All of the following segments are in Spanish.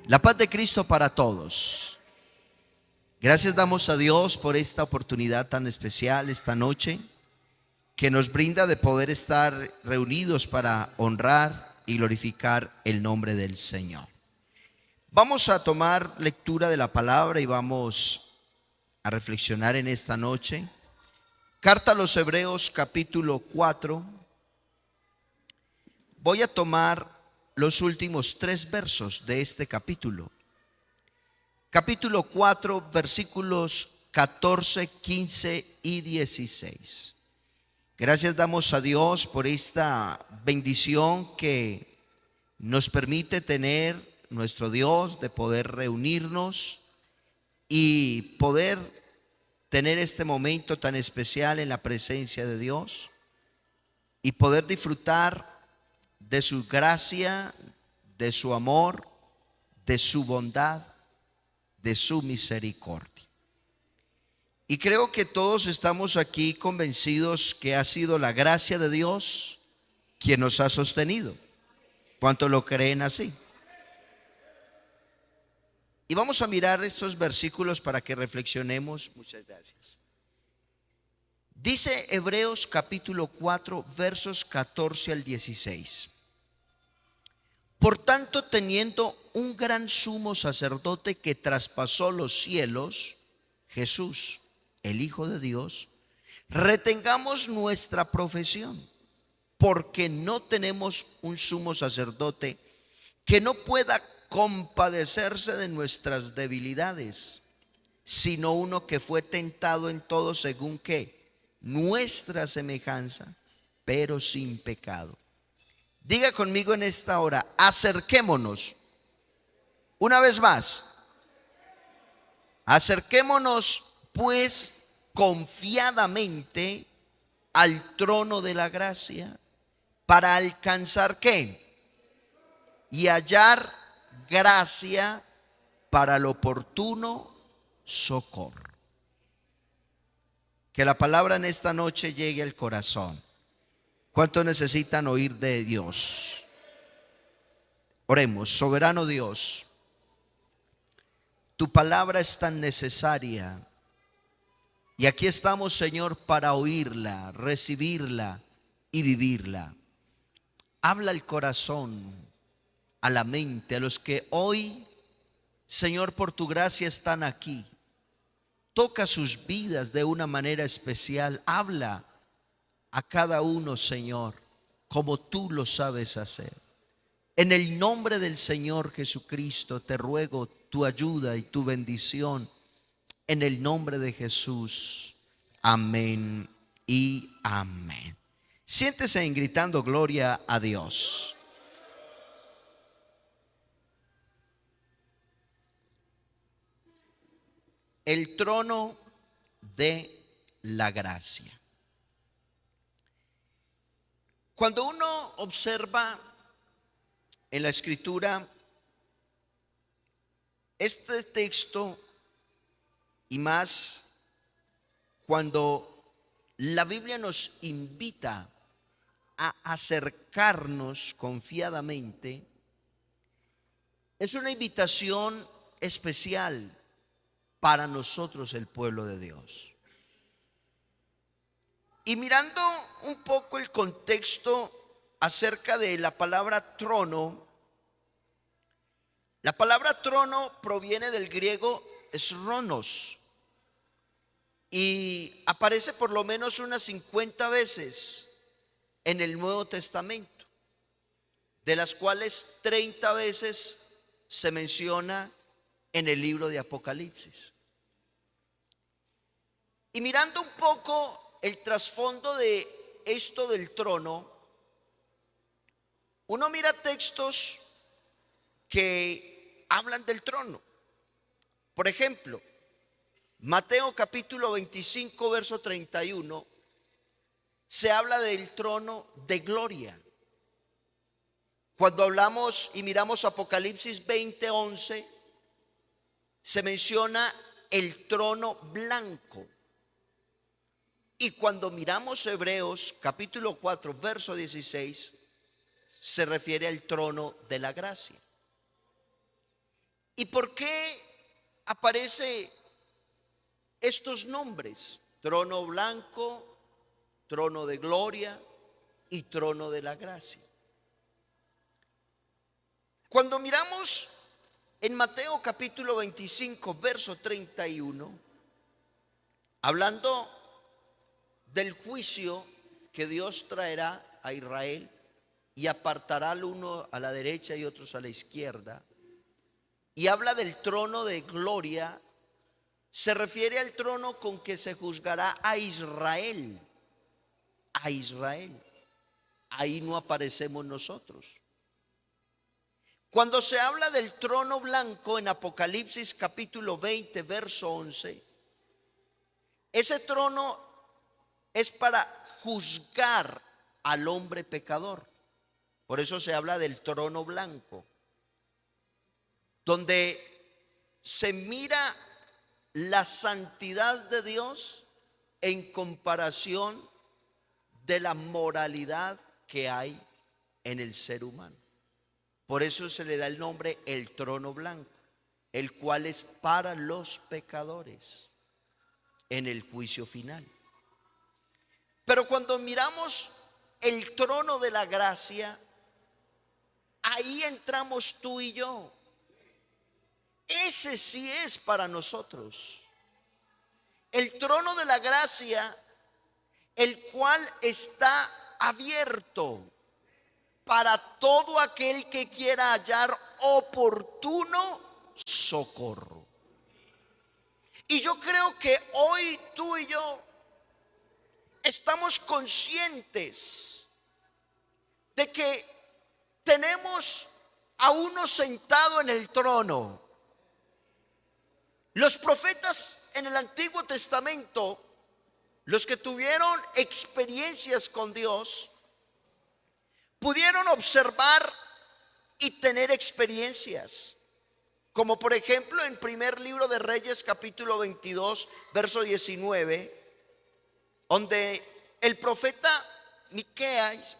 La paz de Cristo para todos. Gracias damos a Dios por esta oportunidad tan especial esta noche que nos brinda de poder estar reunidos para honrar y glorificar el nombre del Señor. Vamos a tomar lectura de la palabra y vamos a reflexionar en esta noche. Carta a los Hebreos capítulo 4. Voy a tomar los últimos 3 versos de este capítulo. Capítulo 4, versículos 14, 15 y 16. Gracias damos a Dios por esta bendición que nos permite tener nuestro Dios, de poder reunirnos y poder tener este momento tan especial en la presencia de Dios y poder disfrutar de su gracia, de su amor, de su bondad, de su misericordia. Y creo que todos estamos aquí convencidos que ha sido la gracia de Dios quien nos ha sostenido. ¿Cuántos lo creen así? Y vamos a mirar estos versículos para que reflexionemos. Muchas gracias. Dice Hebreos capítulo 4, versos 14 al 16. Por tanto, teniendo un gran sumo sacerdote que traspasó los cielos, Jesús, el Hijo de Dios, retengamos nuestra profesión, porque no tenemos un sumo sacerdote que no pueda compadecerse de nuestras debilidades, sino uno que fue tentado en todo según que nuestra semejanza, pero sin pecado. Diga conmigo en esta hora, acerquémonos. Una vez más, acerquémonos pues confiadamente al trono de la gracia para alcanzar ¿qué? Y hallar gracia para el oportuno socorro. Que la palabra en esta noche llegue al corazón. ¿Cuántos necesitan oír de Dios? Oremos. Soberano Dios, tu palabra es tan necesaria y aquí estamos, Señor, para oírla, recibirla y vivirla. Habla al corazón, a la mente, a los que hoy, Señor, por tu gracia están aquí. Toca sus vidas de una manera especial. Habla a cada uno, Señor, como tú lo sabes hacer. En el nombre del Señor Jesucristo te ruego tu ayuda y tu bendición. En el nombre de Jesús. Amén y amén. Siéntese en gritando gloria a Dios. El trono de la gracia. Cuando uno observa en la Escritura este texto y más cuando la Biblia nos invita a acercarnos confiadamente, es una invitación especial para nosotros, el pueblo de Dios. Y mirando un poco el contexto acerca de la palabra trono, la palabra trono proviene del griego esronos y aparece por lo menos unas 50 veces en el Nuevo Testamento, de las cuales 30 veces se menciona en el libro de Apocalipsis. Y mirando un poco el trasfondo de esto del trono, uno mira textos que hablan del trono. Por ejemplo, Mateo capítulo 25, verso 31, se habla del trono de gloria. Cuando hablamos y miramos Apocalipsis 20, 11, se menciona el trono blanco. Y cuando miramos Hebreos capítulo 4, verso 16, se refiere al trono de la gracia. ¿Y por qué aparece estos nombres? Trono blanco, trono de gloria y trono de la gracia. Cuando miramos en Mateo capítulo 25, verso 31, hablando del juicio que Dios traerá a Israel y apartará al uno a la derecha y otros a la izquierda, y habla del trono de gloria, se refiere al trono con que se juzgará a Israel. A Israel. Ahí no aparecemos nosotros. Cuando se habla del trono blanco en Apocalipsis capítulo 20, verso 11, ese trono es para juzgar al hombre pecador. Por eso se habla del trono blanco, donde se mira la santidad de Dios en comparación de la moralidad que hay en el ser humano. Por eso se le da el nombre el trono blanco, el cual es para los pecadores en el juicio final. Pero cuando miramos el trono de la gracia, ahí entramos tú y yo. Ese sí es para nosotros. El trono de la gracia, el cual está abierto para todo aquel que quiera hallar oportuno socorro. Y yo creo que hoy tú y yo estamos conscientes de que tenemos a uno sentado en el trono. Los profetas en el Antiguo Testamento, los que tuvieron experiencias con Dios, pudieron observar y tener experiencias, como por ejemplo en primer libro de Reyes capítulo 22 verso 19, donde el profeta Micaías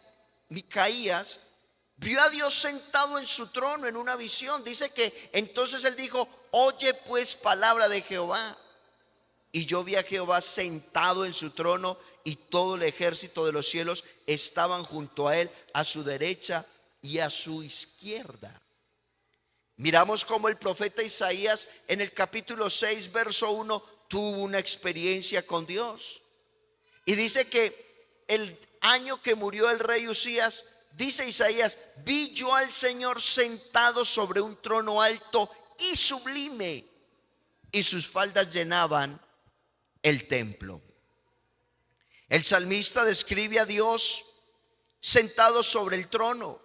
vio a Dios sentado en su trono en una visión. Dice que entonces él dijo: oye pues palabra de Jehová. Y yo vi a Jehová sentado en su trono, y todo el ejército de los cielos estaban junto a él, a su derecha y a su izquierda. Miramos cómo el profeta Isaías en el capítulo 6 verso 1 tuvo una experiencia con Dios. Y dice que el año que murió el rey Usías, dice Isaías: vi yo al Señor sentado sobre un trono alto y sublime, y sus faldas llenaban el templo. El salmista describe a Dios sentado sobre el trono.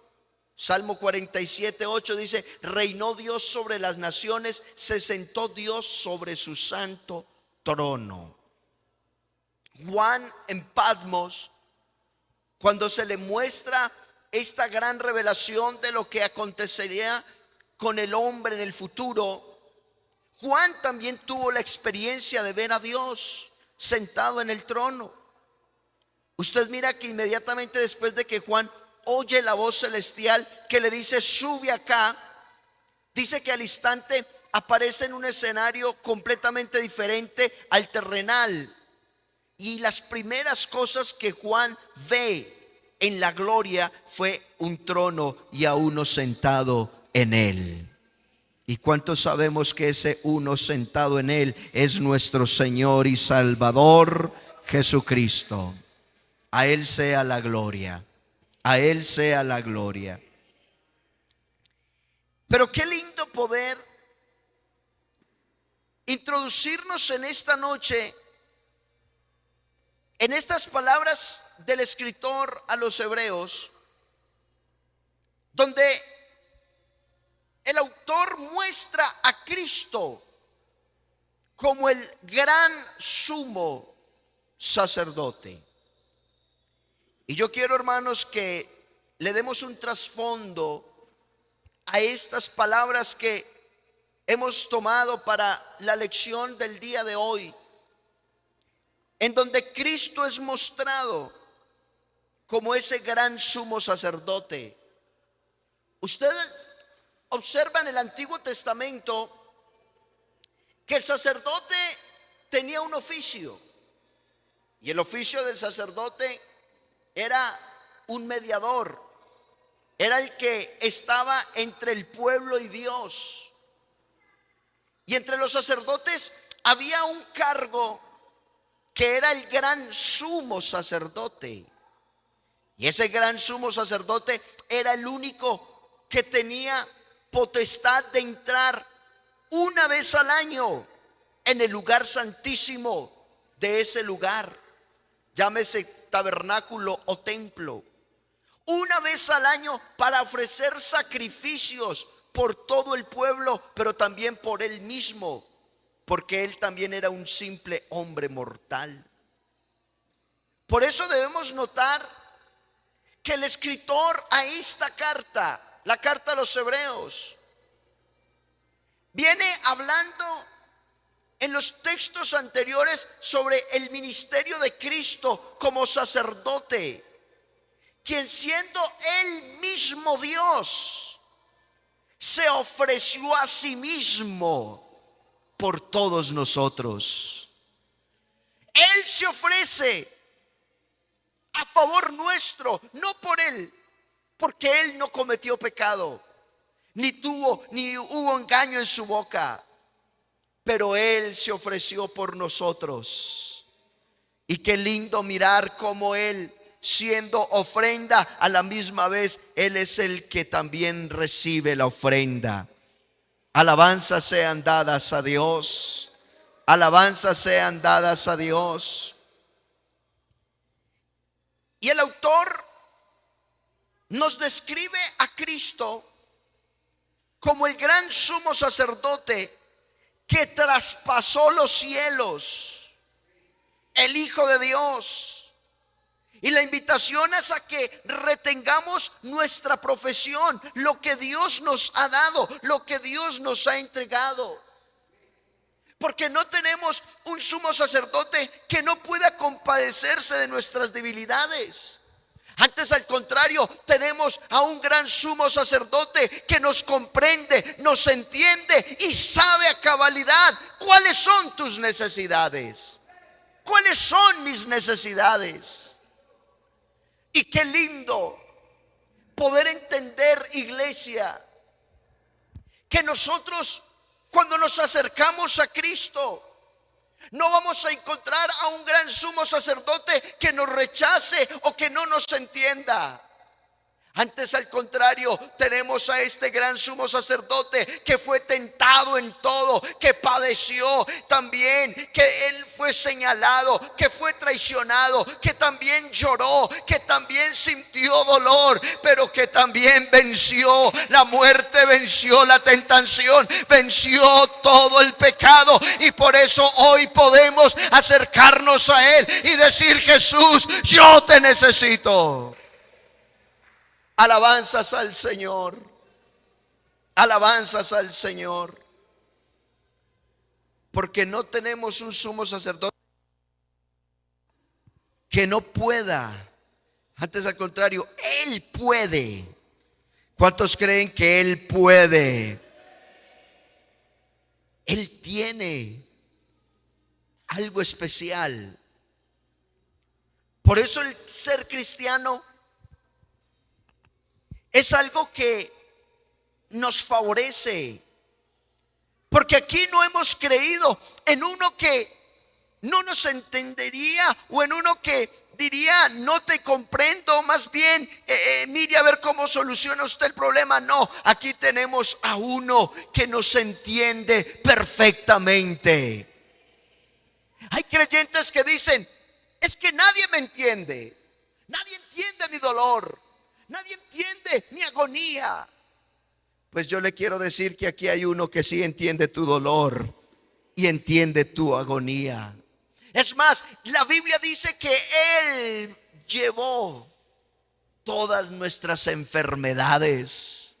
Salmo 47, 8 dice: reinó Dios sobre las naciones, se sentó Dios sobre su santo trono. Juan en Patmos, cuando se le muestra esta gran revelación de lo que acontecería con el hombre en el futuro, Juan también tuvo la experiencia de ver a Dios sentado en el trono. Usted mira que inmediatamente después de que Juan oye la voz celestial que le dice: sube acá, dice que al instante aparece en un escenario completamente diferente al terrenal. Y las primeras cosas que Juan ve en la gloria fue un trono y a uno sentado en él. ¿Y cuántos sabemos que ese uno sentado en él es nuestro Señor y Salvador Jesucristo? A él sea la gloria, a él sea la gloria. Pero qué lindo poder introducirnos en esta noche en estas palabras del escritor a los hebreos, donde el autor muestra a Cristo como el gran sumo sacerdote. Y yo quiero, hermanos, que le demos un trasfondo a estas palabras que hemos tomado para la lección del día de hoy, en donde Cristo es mostrado como ese gran sumo sacerdote. Usted observa en el Antiguo Testamento que el sacerdote tenía un oficio, y el oficio del sacerdote era un mediador, era el que estaba entre el pueblo y Dios. Y entre los sacerdotes había un cargo que era el gran sumo sacerdote. Y ese gran sumo sacerdote era el único que tenía potestad de entrar una vez al año en el lugar santísimo de ese lugar, llámese tabernáculo o templo. Una vez al año para ofrecer sacrificios por todo el pueblo, pero también por él mismo, porque él también era un simple hombre mortal. Por eso debemos notar que el escritor a esta carta, la carta a los Hebreos, viene hablando en los textos anteriores sobre el ministerio de Cristo como sacerdote, quien siendo él mismo Dios, se ofreció a sí mismo por todos nosotros. Él se ofrece a favor nuestro, no por él, porque él no cometió pecado, ni hubo engaño en su boca, pero él se ofreció por nosotros. Y qué lindo mirar cómo él, siendo ofrenda, a la misma vez él es el que también recibe la ofrenda. Alabanzas sean dadas a Dios, alabanzas sean dadas a Dios. Y el autor nos describe a Cristo como el gran sumo sacerdote que traspasó los cielos, el Hijo de Dios. Y la invitación es a que retengamos nuestra profesión, lo que Dios nos ha dado, lo que Dios nos ha entregado. Porque no tenemos un sumo sacerdote que no pueda compadecerse de nuestras debilidades. Antes, al contrario, tenemos a un gran sumo sacerdote que nos comprende, nos entiende y sabe a cabalidad cuáles son tus necesidades, cuáles son mis necesidades. Y qué lindo poder entender, iglesia, que nosotros, cuando nos acercamos a Cristo, no vamos a encontrar a un gran sumo sacerdote que nos rechace o que no nos entienda. Antes, al contrario, tenemos a este gran sumo sacerdote que fue tentado en todo, que padeció también, que él fue señalado, que fue traicionado, que también lloró, que también sintió dolor, pero que también venció la muerte, venció la tentación, venció todo el pecado. Y por eso hoy podemos acercarnos a él y decir: Jesús, yo te necesito. Alabanzas al Señor, alabanzas al Señor, porque no tenemos un sumo sacerdote que no pueda. Antes, al contrario, Él puede. ¿Cuántos creen que Él puede? Él tiene algo especial. Por eso el ser cristiano es algo que nos favorece, porque aquí no hemos creído en uno que no nos entendería, o en uno que diría: no te comprendo, más bien mire a ver cómo soluciona usted el problema. No, aquí tenemos a uno que nos entiende perfectamente. Hay creyentes que dicen: es que nadie me entiende, nadie entiende mi dolor, nadie entiende mi agonía. Pues yo le quiero decir que aquí hay uno que sí entiende tu dolor y entiende tu agonía. Es más, la Biblia dice que Él llevó todas nuestras enfermedades.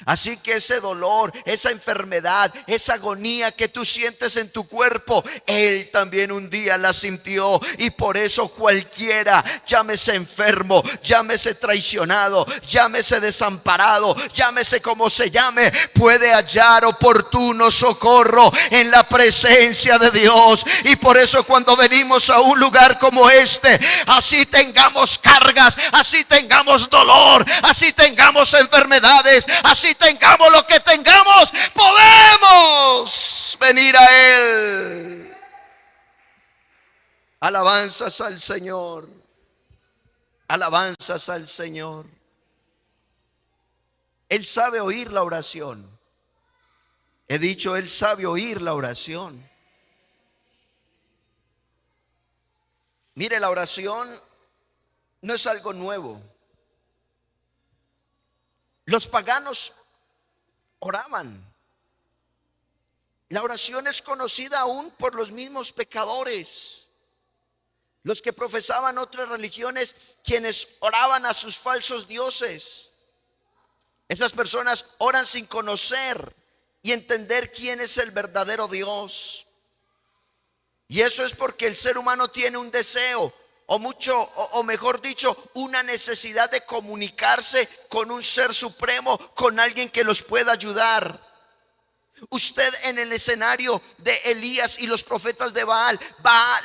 Así que ese dolor, esa enfermedad, esa agonía que tú sientes en tu cuerpo, Él también un día la sintió. Y por eso cualquiera, llámese enfermo, llámese traicionado, llámese desamparado, llámese como se llame, puede hallar oportuno socorro en la presencia de Dios. Y por eso cuando venimos a un lugar como este, así tengamos cargas, así tengamos dolor, así tengamos enfermedades, así tengamos lo que tengamos, podemos venir a Él. Alabanzas al Señor. Alabanzas al Señor. Él sabe oír la oración. He dicho, Él sabe oír la oración. Mire, la oración no es algo nuevo. Los paganos oraban. La oración es conocida aún por los mismos pecadores, los que profesaban otras religiones, quienes oraban a sus falsos dioses. Esas personas oran sin conocer y entender quién es el verdadero Dios. Y eso es porque el ser humano tiene un deseo, o mejor dicho, una necesidad de comunicarse con un ser supremo, con alguien que los pueda ayudar. Usted en el escenario de Elías y los profetas de Baal,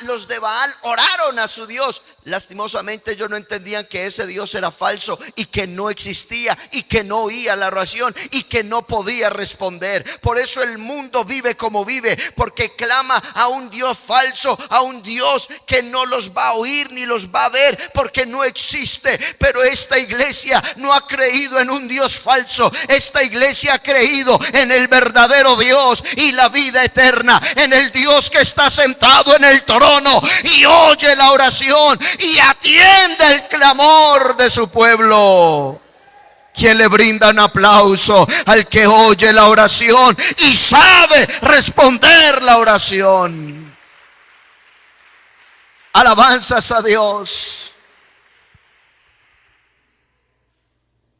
los de Baal oraron a su Dios. Lastimosamente ellos no entendían que ese Dios era falso y que no existía y que no oía la oración y que no podía responder. Por eso el mundo vive como vive, porque clama a un Dios falso, a un Dios que no los va a oír ni los va a ver, porque no existe. Pero esta iglesia no ha creído en un Dios falso. Esta iglesia ha creído en el verdadero Dios y la vida eterna, en el Dios que está sentado en el trono y oye la oración y atiende el clamor de su pueblo. ¿Quién le brinda un aplauso al que oye la oración y sabe responder la oración? Alabanzas a Dios.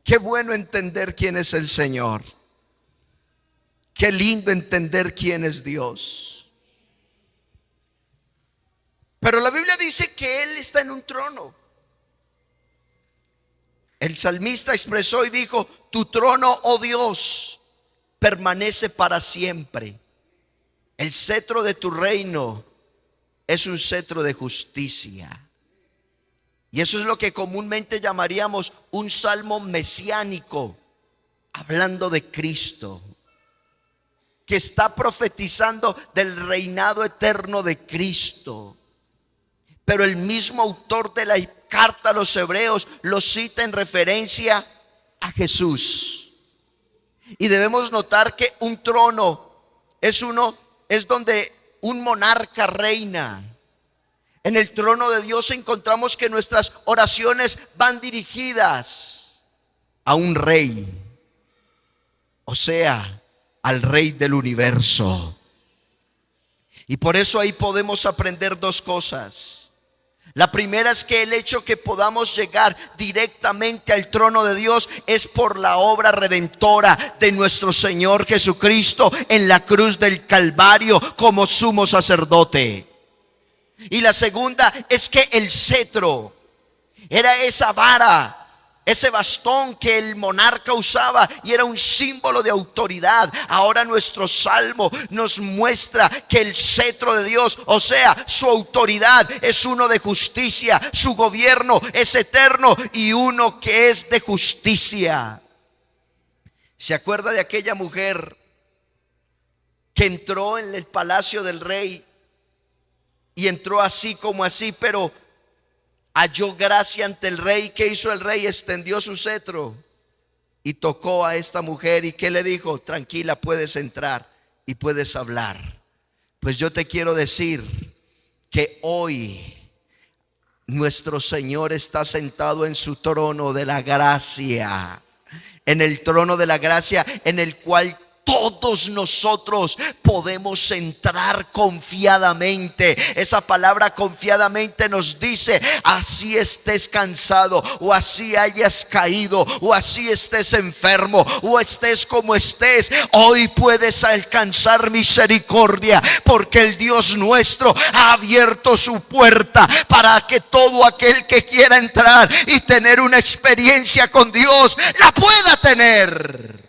Qué bueno entender quién es el Señor. Qué lindo entender quién es Dios. Pero la Biblia dice que Él está en un trono. El salmista expresó y dijo: tu trono, oh Dios, permanece para siempre. El cetro de tu reino es un cetro de justicia. Y eso es lo que comúnmente llamaríamos un salmo mesiánico, hablando de Cristo, que está profetizando del reinado eterno de Cristo. Pero el mismo autor de la carta a los hebreos lo cita en referencia a Jesús. Y debemos notar que un trono es donde un monarca reina. En el trono de Dios encontramos que nuestras oraciones van dirigidas a un rey, o sea, al Rey del universo. Y por eso ahí podemos aprender dos cosas. La primera es que el hecho que podamos llegar directamente al trono de Dios es por la obra redentora de nuestro Señor Jesucristo en la cruz del Calvario como sumo sacerdote. Y la segunda es que el cetro era esa vara, ese bastón que el monarca usaba y era un símbolo de autoridad. Ahora nuestro salmo nos muestra que el cetro de Dios, o sea, su autoridad, es uno de justicia. Su gobierno es eterno y uno que es de justicia. ¿Se acuerda de aquella mujer que entró en el palacio del rey y entró así como así, pero halló gracia ante el rey? ¿Qué hizo el rey? Extendió su cetro y tocó a esta mujer. ¿Y qué le dijo? Tranquila, puedes entrar y puedes hablar. Pues yo te quiero decir que hoy nuestro Señor está sentado en su trono de la gracia, en el trono de la gracia, en el cual todos nosotros podemos entrar confiadamente. Esa palabra confiadamente nos dice: así estés cansado, o así hayas caído, o así estés enfermo, o estés como estés, hoy puedes alcanzar misericordia, porque el Dios nuestro ha abierto su puerta para que todo aquel que quiera entrar y tener una experiencia con Dios la pueda tener.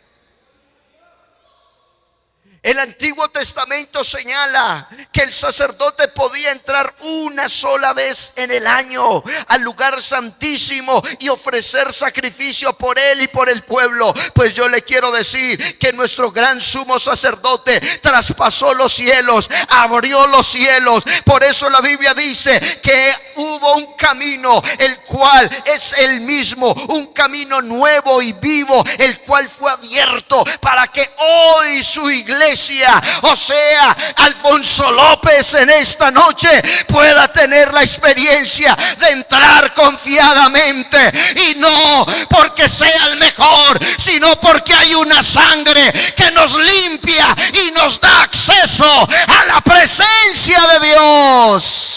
El Antiguo Testamento señala que el sacerdote podía entrar una sola vez en el año al lugar santísimo y ofrecer sacrificio por él y por el pueblo. Pues yo le quiero decir que nuestro gran sumo sacerdote traspasó los cielos, abrió los cielos. Por eso la Biblia dice que hubo un camino, el cual es el mismo, un camino nuevo y vivo, el cual fue abierto para que hoy su iglesia, o sea, Alfonso López, en esta noche pueda tener la experiencia de entrar confiadamente, y no porque sea el mejor, sino porque hay una sangre que nos limpia y nos da acceso a la presencia de Dios.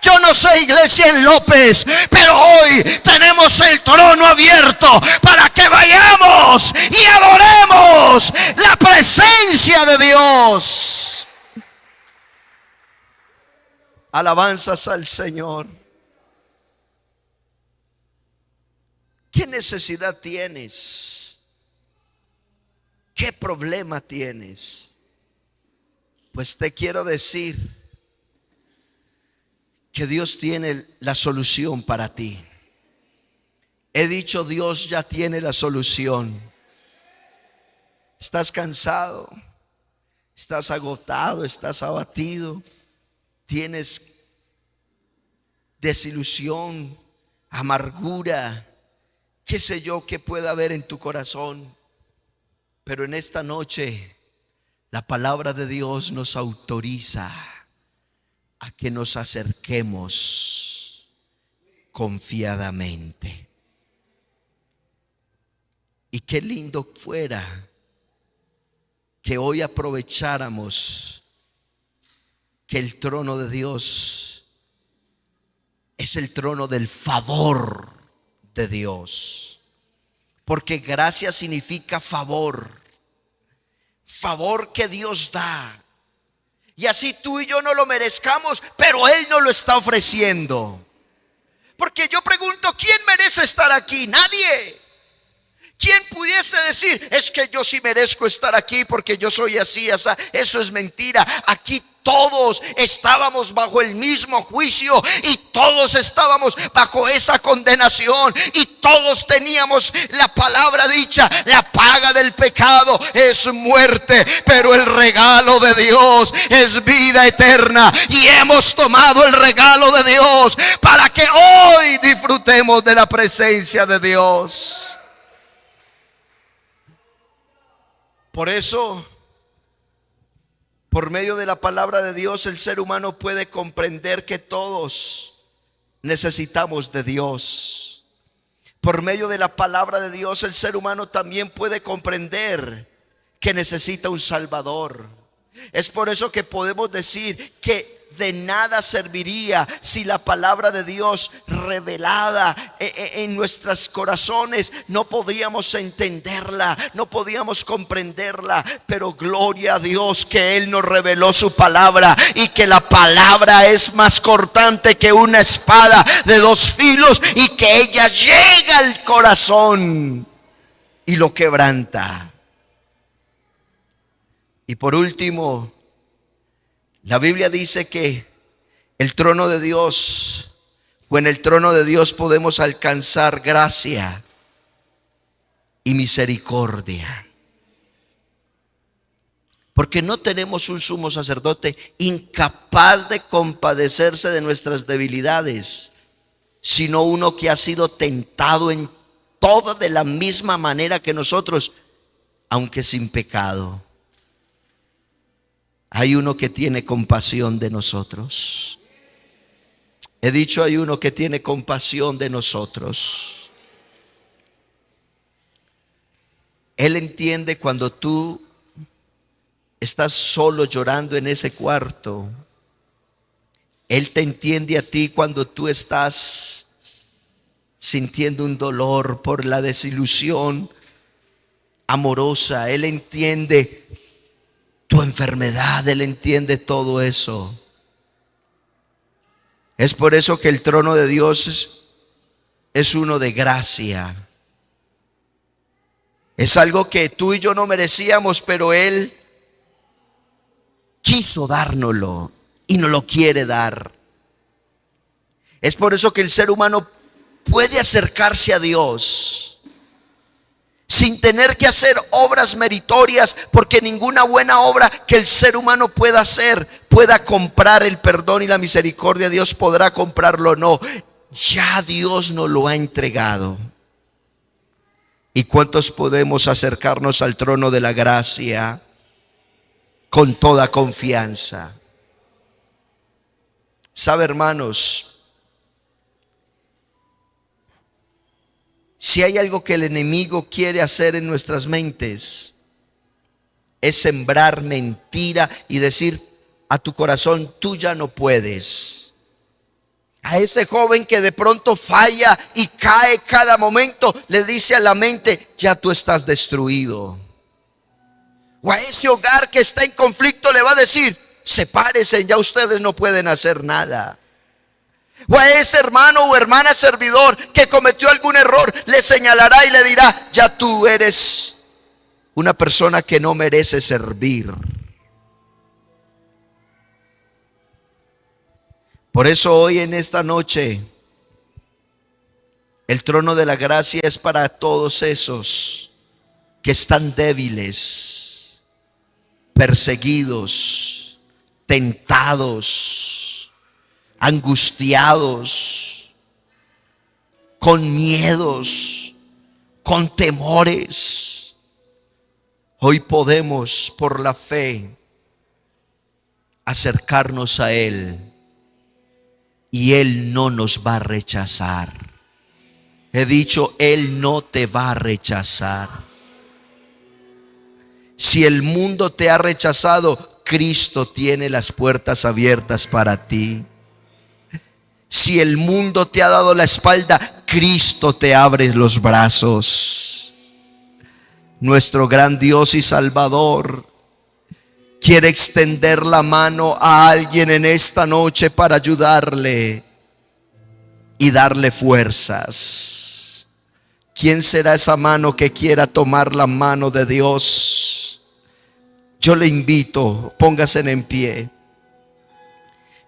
Yo no sé, iglesia en López, pero hoy tenemos el trono abierto para que vayamos y adoremos la presencia de Dios. Alabanzas al Señor. ¿Qué necesidad tienes? ¿Qué problema tienes? Pues te quiero decir que Dios tiene la solución para ti. He dicho, Dios ya tiene la solución. Estás cansado, estás agotado, estás abatido, tienes desilusión, amargura, qué sé yo que pueda haber en tu corazón. Pero en esta noche la palabra de Dios nos autoriza a que nos acerquemos confiadamente. Y qué lindo fuera que hoy aprovecháramos que el trono de Dios es el trono del favor de Dios. Porque gracia significa favor, favor que Dios da. Y así tú y yo no lo merezcamos, pero Él nos lo está ofreciendo. Porque yo pregunto, ¿quién merece estar aquí? Nadie. ¿Quién pudiese decir, es que yo sí merezco estar aquí porque yo soy así, así? Eso es mentira. Aquí todos estábamos bajo el mismo juicio y todos estábamos bajo esa condenación, y todos teníamos la palabra dicha: la paga del pecado es muerte, pero el regalo de Dios es vida eterna. Y hemos tomado el regalo de Dios para que hoy disfrutemos de la presencia de Dios. Por eso, por medio de la palabra de Dios, el ser humano puede comprender que todos necesitamos de Dios. Por medio de la palabra de Dios, el ser humano también puede comprender que necesita un Salvador. Es por eso que podemos decir que de nada serviría si la palabra de Dios revelada en nuestros corazones no podríamos entenderla, no podíamos comprenderla. Pero gloria a Dios que Él nos reveló su palabra, y que la palabra es más cortante que una espada de dos filos, y que ella llega al corazón y lo quebranta. Y por último, la Biblia dice que el trono de Dios, o en el trono de Dios podemos alcanzar gracia y misericordia. Porque no tenemos un sumo sacerdote incapaz de compadecerse de nuestras debilidades, sino uno que ha sido tentado en todo de la misma manera que nosotros, aunque sin pecado. Hay uno que tiene compasión de nosotros. He dicho, hay uno que tiene compasión de nosotros. Él entiende cuando tú estás solo llorando en ese cuarto. Él te entiende a ti cuando tú estás sintiendo un dolor por la desilusión amorosa. Él entiende tu enfermedad, Él entiende todo eso. Es por eso que el trono de Dios es uno de gracia. Es algo que tú y yo no merecíamos, pero Él quiso dárnoslo y nos lo quiere dar. Es por eso que el ser humano puede acercarse a Dios sin tener que hacer obras meritorias, porque ninguna buena obra que el ser humano pueda hacer pueda comprar el perdón y la misericordia de Dios. Podrá comprarlo o no, ya Dios nos lo ha entregado. ¿Y cuántos podemos acercarnos al trono de la gracia con toda confianza? ¿Sabe, hermanos? Si hay algo que el enemigo quiere hacer en nuestras mentes, es sembrar mentira y decir a tu corazón: tú ya no puedes. A ese joven que de pronto falla y cae cada momento, le dice a la mente: ya tú estás destruido. O a ese hogar que está en conflicto le va a decir: sepárense, ya ustedes no pueden hacer nada. O a ese hermano o hermana servidor que cometió algún error, le señalará y le dirá: ya tú eres una persona que no merece servir. Por eso hoy, en esta noche, el trono de la gracia es para todos esos que están débiles, perseguidos, tentados, angustiados, con miedos, con temores. Hoy podemos, por la fe, acercarnos a Él. Y Él no nos va a rechazar. He dicho, Él no te va a rechazar. Si el mundo te ha rechazado, Cristo tiene las puertas abiertas para ti. Si el mundo te ha dado la espalda, Cristo te abre los brazos. Nuestro gran Dios y Salvador quiere extender la mano a alguien en esta noche para ayudarle y darle fuerzas. ¿Quién será esa mano que quiera tomar la mano de Dios? Yo le invito, póngase en pie.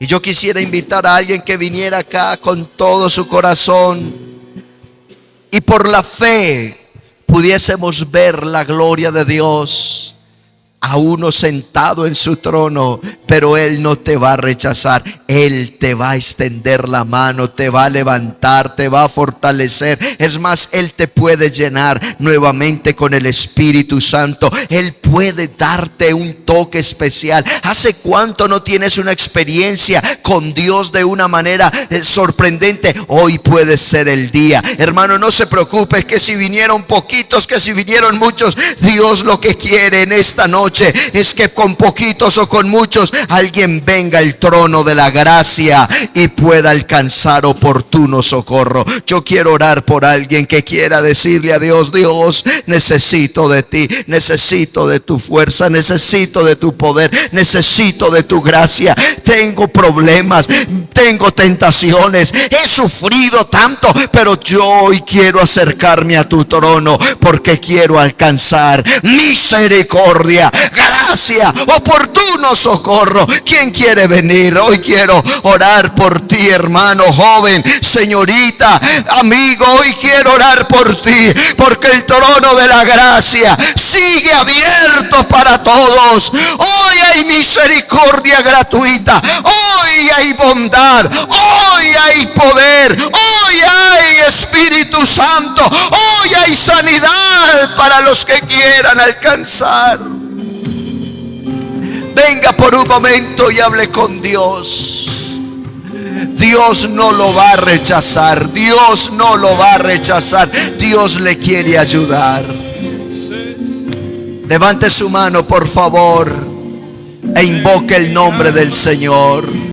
Y yo quisiera invitar a alguien que viniera acá con todo su corazón y por la fe pudiésemos ver la gloria de Dios. A uno sentado en su trono, pero Él no te va a rechazar. Él te va a extender la mano, te va a levantar, te va a fortalecer. Es más, Él te puede llenar nuevamente con el Espíritu Santo. Él puede darte un toque especial. ¿Hace cuánto no tienes una experiencia con Dios de una manera sorprendente? Hoy puede ser el día. Hermano, no se preocupe que si vinieron poquitos, que si vinieron muchos. Dios lo que quiere en esta noche es que con poquitos o con muchos, alguien venga al trono de la gracia y pueda alcanzar oportuno socorro. Yo quiero orar por alguien que quiera decirle a Dios: Dios, necesito de ti, necesito de tu fuerza, necesito de tu poder, necesito de tu gracia. Tengo problemas, tengo tentaciones, he sufrido tanto, pero yo hoy quiero acercarme a tu trono porque quiero alcanzar misericordia, gracia, oportuno socorro. ¿Quién quiere venir? Hoy quiero orar por ti, hermano, joven, señorita, amigo. Hoy quiero orar por ti porque el trono de la gracia sigue abierto para todos. Hoy hay misericordia gratuita, hoy hay bondad, hoy hay poder, hoy hay Espíritu Santo, hoy hay sanidad para los que quieran alcanzar. Venga por un momento y hable con Dios. Dios no lo va a rechazar. Dios no lo va a rechazar. Dios le quiere ayudar. Levante su mano, por favor, e invoque el nombre del Señor.